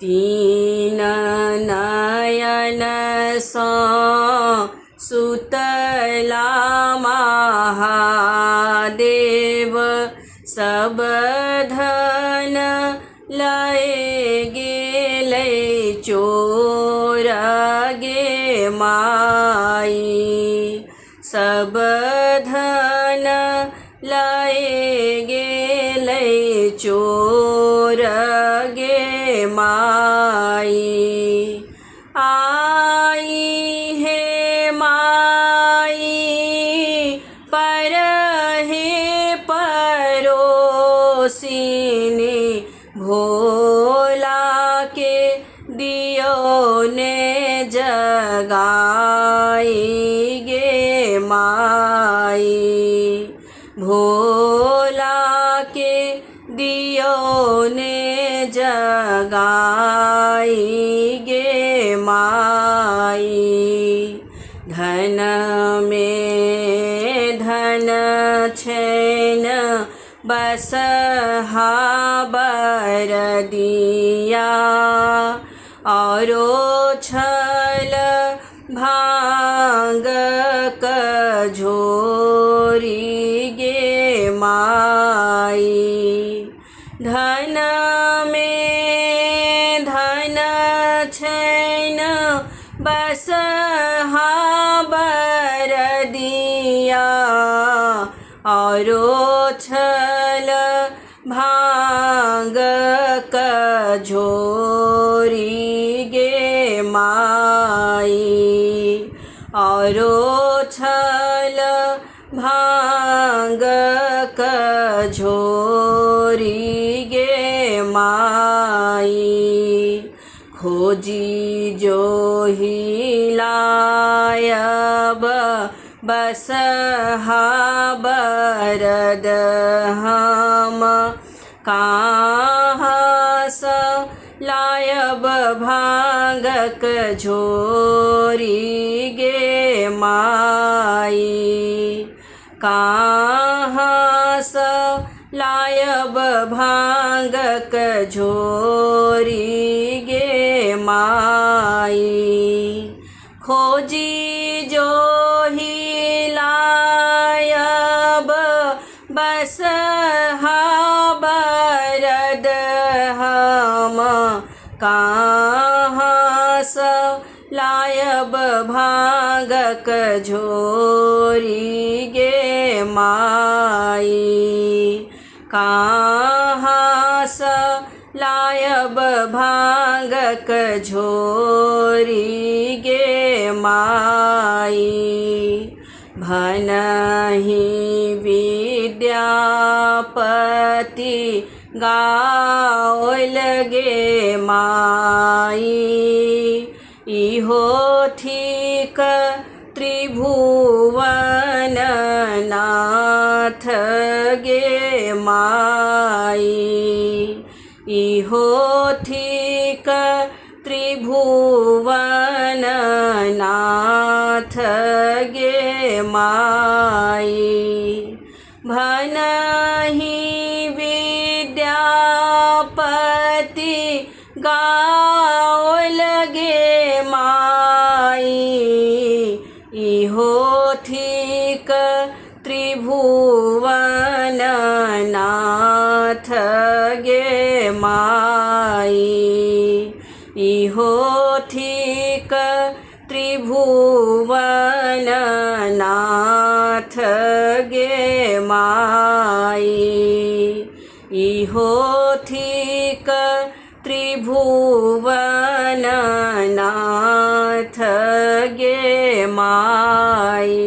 तीन नयन सो सुतला महादेव सब धन लए गेलै चोर गे माई। सब धन लए गेलै चोर गे माई। आई हे माई परहे परोसिनी भोला के दियो ने जगाई गे माई। भोला के दियो ने जगाई गे माई। धन में धन छैन बसहा बरदिया औरो छल भांग कझोरी गे माई। धन में धन छैन बसहा बरदिया औरो छल भांग कझोरी गे माई। औरो छल भांग कझोरी गे माई। खोजी जो हिलायब बसहा बरद हम कहाँ स लायब भांग कझोरी गे माई। कहाँ स लायब भांग कझोरी गे माई। खोजी जो हिलायब बसहा बरद हम कहाँ स लायब भांग कझोरी गे माई। कहाँ स लायब भांग कझोरी गे माई। भनहि विद्यापति गाओल गे माई। इहो ठीक त्रिभुवन नाथ गे माई। इहो ठीक त्रिभुवन नाथ गे माई। भनहि विद्यापति गाओल गे माई। इहो ठीक त्रिभुवन नाथ गे माई। इहो ठीक त्रिभुवन नाथ गे माई। इहो ठीक त्रिभुवन नाथ गे माई।